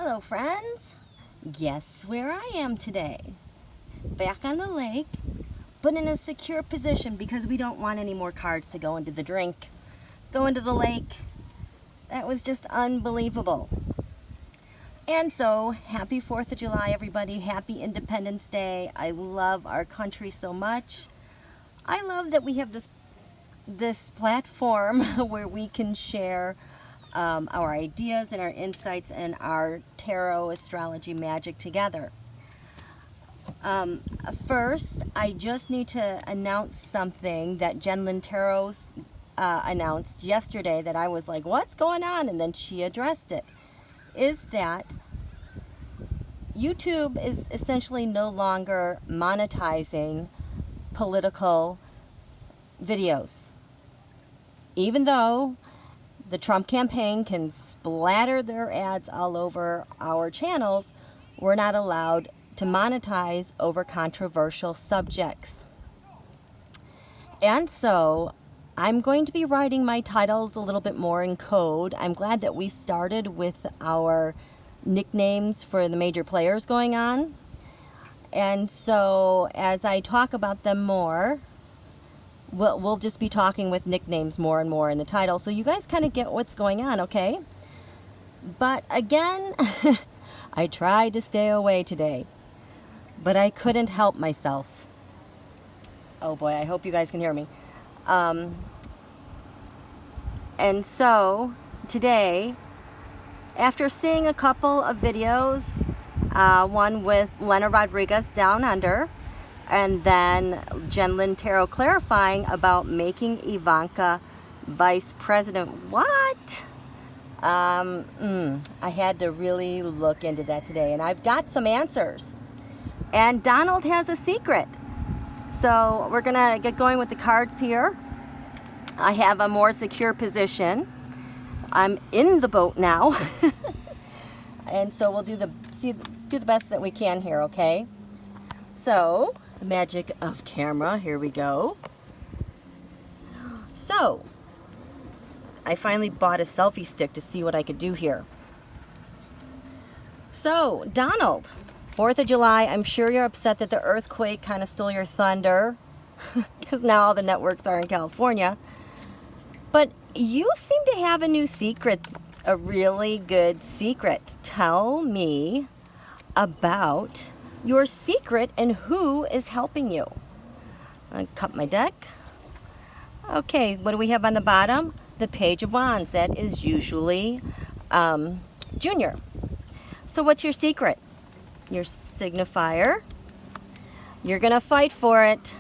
Hello friends! Guess where I am today? Back on the lake, but in a secure position because we don't want any more cards to go into the drink. Go into the lake. That was just unbelievable. And so, happy 4th of July everybody, happy Independence Day. I love our country so much. I love that we have this platform where we can share our ideas and our insights and our tarot, astrology, magic together. First, I just need to announce something that Jen Lynn Tarot announced yesterday that I was like, what's going on? And then she addressed it. Is that YouTube is essentially no longer monetizing political videos. Even though the Trump campaign can splatter their ads all over our channels, we're not allowed to monetize over controversial subjects. And so I'm going to be writing my titles a little bit more in code. I'm glad that we started with our nicknames for the major players going on. And so as I talk about them more, we'll just be talking with nicknames more and more in the title, so you guys kind of get what's going on, okay? But again, I tried to stay away today, but I couldn't help myself. Oh boy, I hope you guys can hear me. And so today, after seeing a couple of videos, one with Lena Rodriguez Down Under, and then Jen Lynn Tarot clarifying about making Ivanka vice president. What? I had to really look into that today, and I've got some answers. And Donald has a secret. So we're gonna get going with the cards here. I have a more secure position. I'm in the boat now. And so we'll do the best that we can here, okay? So, the magic of camera, here we go. So, I finally bought a selfie stick to see what I could do here. So, Donald, 4th of July, I'm sure you're upset that the earthquake kind of stole your thunder, because now all the networks are in California. But you seem to have a new secret, a really good secret. Tell me about your secret and who is helping you. I cut my deck. Okay, what do we have on the bottom? The Page of Wands. That is usually Junior. So what's your secret? Your signifier. You're gonna fight for it.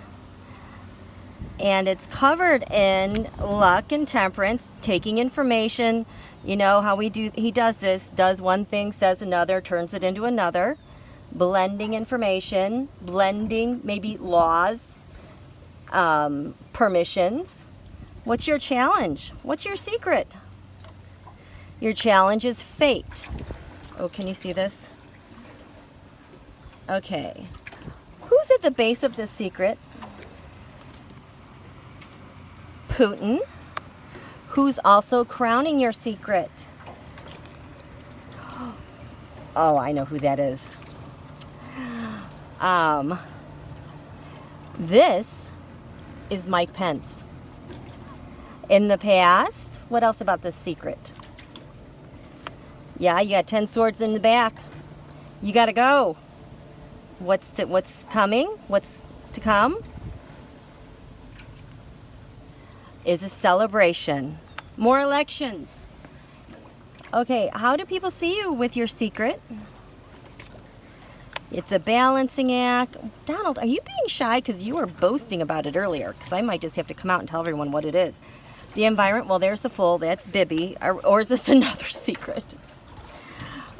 And it's covered in luck and temperance, taking information. You know how he does this, does one thing, says another, turns it into another. Blending information, blending maybe laws, permissions. What's your challenge? What's your secret? Your challenge is fate. Oh, can you see this? Okay. Who's at the base of this secret? Putin. Who's also crowning your secret? Oh, I know who that is. This is Mike Pence. In the past, what else about this secret? Yeah, you got 10 swords in the back. You gotta go. What's coming? What's to come? Is a celebration. More elections. Okay, how do people see you with your secret? It's a balancing act. Donald, are you being shy? Because you were boasting about it earlier. Because I might just have to come out and tell everyone what it is. The environment, well, there's the Fool. That's Bibby. Or is this another secret?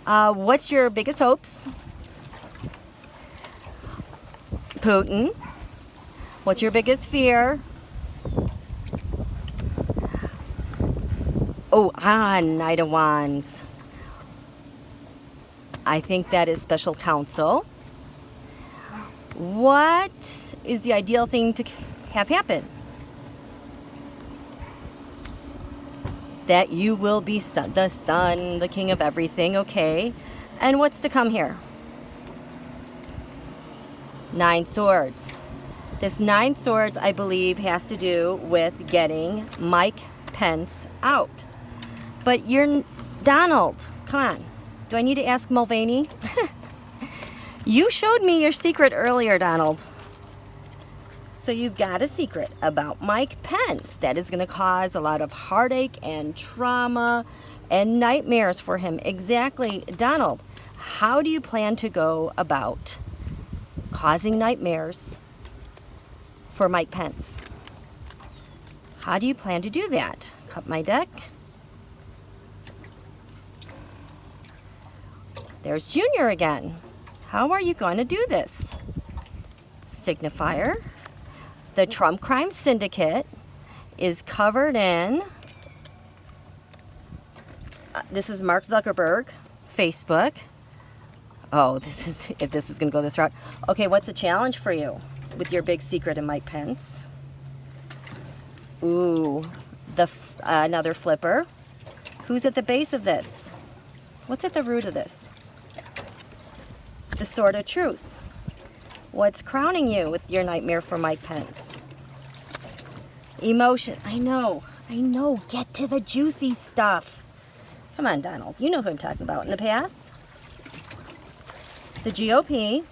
What's your biggest hopes? Putin. What's your biggest fear? Oh, Knight of Wands. I think that is special counsel. What is the ideal thing to have happen? That you will be the sun, the king of everything, okay? And what's to come here? 9 swords. This 9 swords, I believe, has to do with getting Mike Pence out. But you're Donald. Come on. Do I need to ask Mulvaney? You showed me your secret earlier, Donald. So you've got a secret about Mike Pence that is going to cause a lot of heartache and trauma and nightmares for him. Exactly. Donald, how do you plan to go about causing nightmares for Mike Pence? How do you plan to do that? Cut my deck. There's Junior again. How are you going to do this? Signifier. The Trump Crime Syndicate is covered in, this is Mark Zuckerberg, Facebook. Oh, if this is going to go this route. Okay, what's the challenge for you with your big secret in Mike Pence? Ooh, another flipper. Who's at the base of this? What's at the root of this? The Sword of Truth. What's crowning you with your nightmare for Mike Pence? Emotion. I know. Get to the juicy stuff. Come on, Donald. You know who I'm talking about. In the past? The GOP.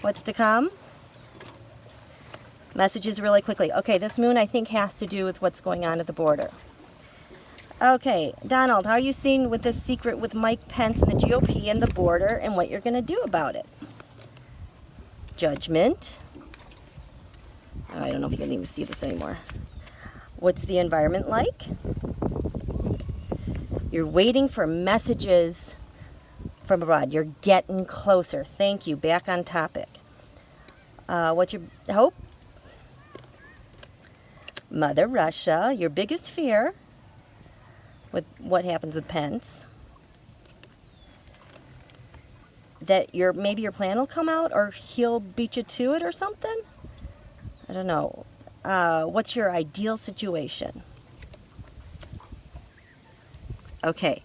What's to come? Messages really quickly. Okay, this moon I think has to do with what's going on at the border. Okay, Donald, how are you seeing with this secret with Mike Pence and the GOP and the border and what you're going to do about it? Judgment. Oh, I don't know if you can even see this anymore. What's the environment like? You're waiting for messages from abroad. You're getting closer. Thank you. Back on topic. What's your hope? Mother Russia. Your biggest fear with what happens with Pence. That maybe your plan will come out, or he'll beat you to it or something? I don't know. What's your ideal situation? Okay.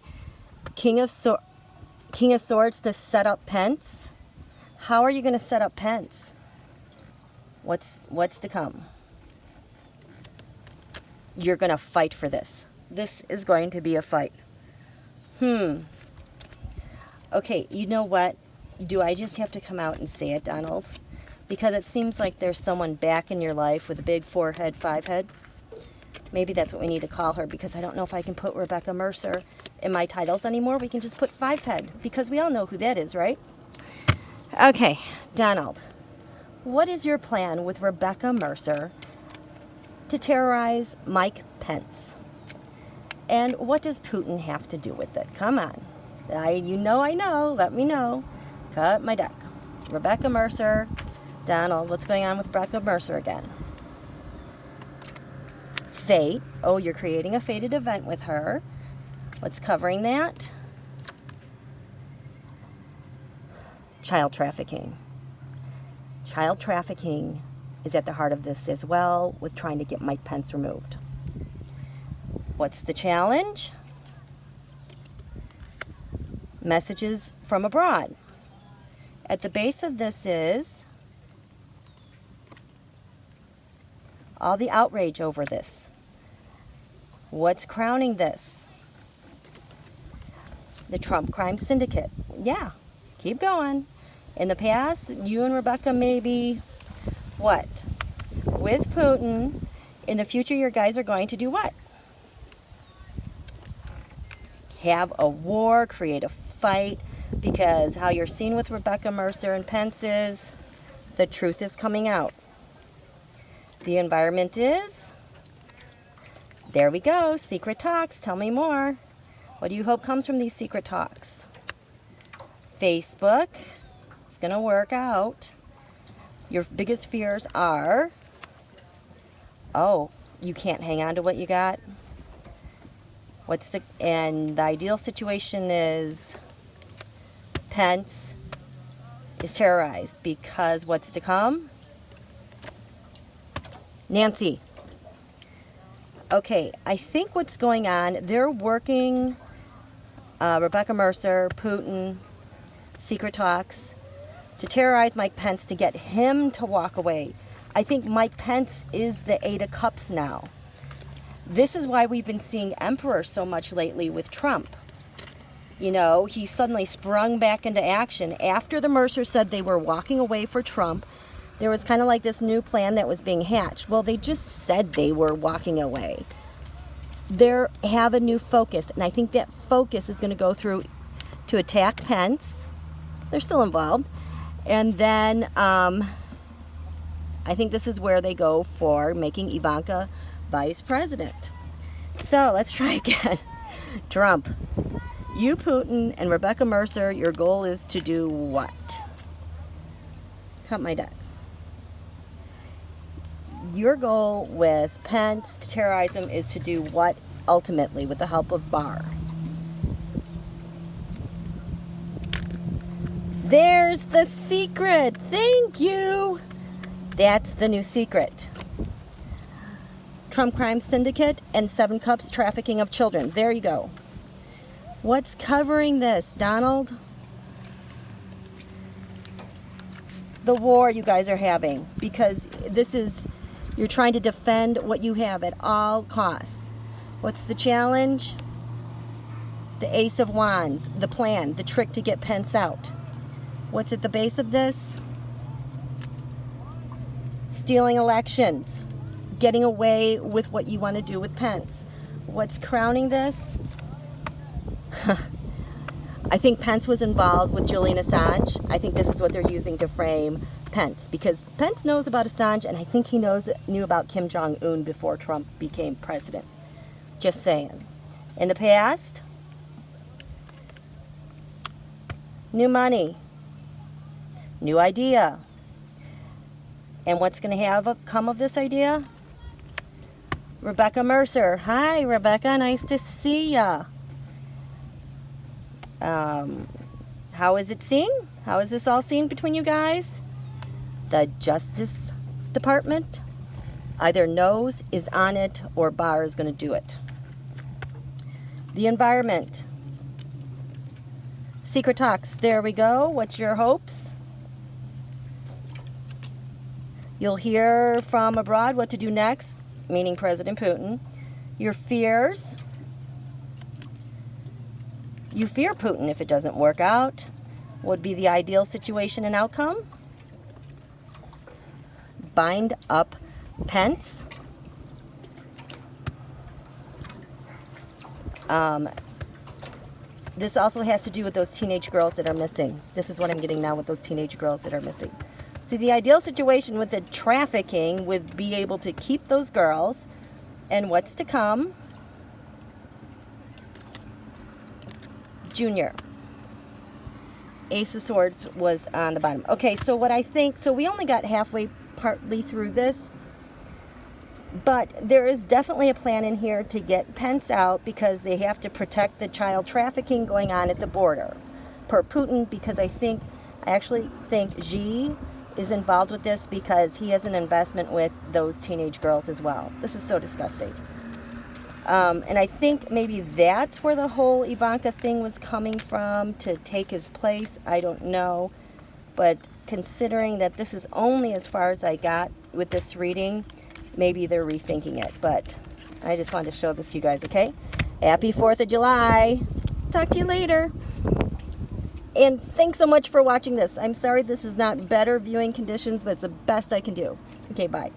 King of Swords to set up Pence. How are you going to set up Pence? What's to come? You're going to fight for this. This is going to be a fight. Okay, you know what? Do I just have to come out and say it, Donald? Because it seems like there's someone back in your life with a big 4-head, 5-head. Maybe that's what we need to call her, because I don't know if I can put Rebecca Mercer in my titles anymore. We can just put 5-head, because we all know who that is, right? Okay, Donald, what is your plan with Rebecca Mercer to terrorize Mike Pence? And what does Putin have to do with it? Come on. I know. Let me know. Cut my deck. Rebecca Mercer. Donald, what's going on with Rebecca Mercer again? Fate. Oh, you're creating a fated event with her. What's covering that? Child trafficking. Child trafficking is at the heart of this as well, with trying to get Mike Pence removed. What's the challenge? Messages from abroad. At the base of this is all the outrage over this. What's crowning this? The Trump Crime Syndicate. Yeah, keep going. In the past, you and Rebecca maybe, what? With Putin. In the future, your guys are going to do what? Have a war, create a fight, because how you're seen with Rebecca Mercer and Pence is the truth is coming out. The environment is, there we go, secret talks. Tell me more. What do you hope comes from these secret talks? Facebook, it's going to work out. Your biggest fears are, oh, you can't hang on to what you got. And the ideal situation is Pence is terrorized, because what's to come? Nancy. Okay, I think what's going on, they're working Rebecca Mercer, Putin, secret talks to terrorize Mike Pence to get him to walk away. I think Mike Pence is the Eight of Cups now. This is why we've been seeing Emperor so much lately with Trump. You know, he suddenly sprung back into action. After the Mercer said they were walking away for Trump, there was kind of like this new plan that was being hatched. Well, they just said they were walking away. They have a new focus, and I think that focus is going to go through to attack Pence. They're still involved. And then I think this is where they go for making Ivanka vice president. So let's try again. Trump, you, Putin, and Rebecca Mercer, your goal is to do what? Cut my deck. Your goal with Pence to terrorize him is to do what ultimately with the help of Barr? There's the secret. Thank you. That's the new secret. Trump crime syndicate and 7 Cups trafficking of children. There you go. What's covering this, Donald? The war you guys are having, because this is, you're trying to defend what you have at all costs. What's the challenge? The Ace of Wands, the plan, the trick to get Pence out. What's at the base of this? Stealing elections, getting away with what you want to do with Pence. What's crowning this? I think Pence was involved with Julian Assange. I think this is what they're using to frame Pence, because Pence knows about Assange, and I think he knew about Kim Jong-un before Trump became president. Just saying. In the past, new money, new idea. And what's going to come of this idea? Rebecca Mercer. Hi, Rebecca. Nice to see ya. How is it seen? How is this all seen between you guys? The Justice Department either knows, is on it, or Barr is going to do it. The environment. Secret talks. There we go. What's your hopes? You'll hear from abroad what to do next, meaning President Putin. Your fears. You fear Putin if it doesn't work out. Would be the ideal situation and outcome. Bind up Pence. This also has to do with those teenage girls that are missing. This is what I'm getting now with those teenage girls that are missing. See, the ideal situation with the trafficking would be able to keep those girls. And what's to come? Junior. Ace of Swords was on the bottom. Okay, so what I think, so we only got halfway partly through this, but there is definitely a plan in here to get Pence out because they have to protect the child trafficking going on at the border. Per Putin, because I actually think Xi is involved with this because he has an investment with those teenage girls as well. This is so disgusting. And I think maybe that's where the whole Ivanka thing was coming from, to take his place. I don't know. But considering that this is only as far as I got with this reading, maybe they're rethinking it. But I just wanted to show this to you guys, okay? Happy 4th of July. Talk to you later. And thanks so much for watching this. I'm sorry this is not better viewing conditions, but it's the best I can do. Okay, bye.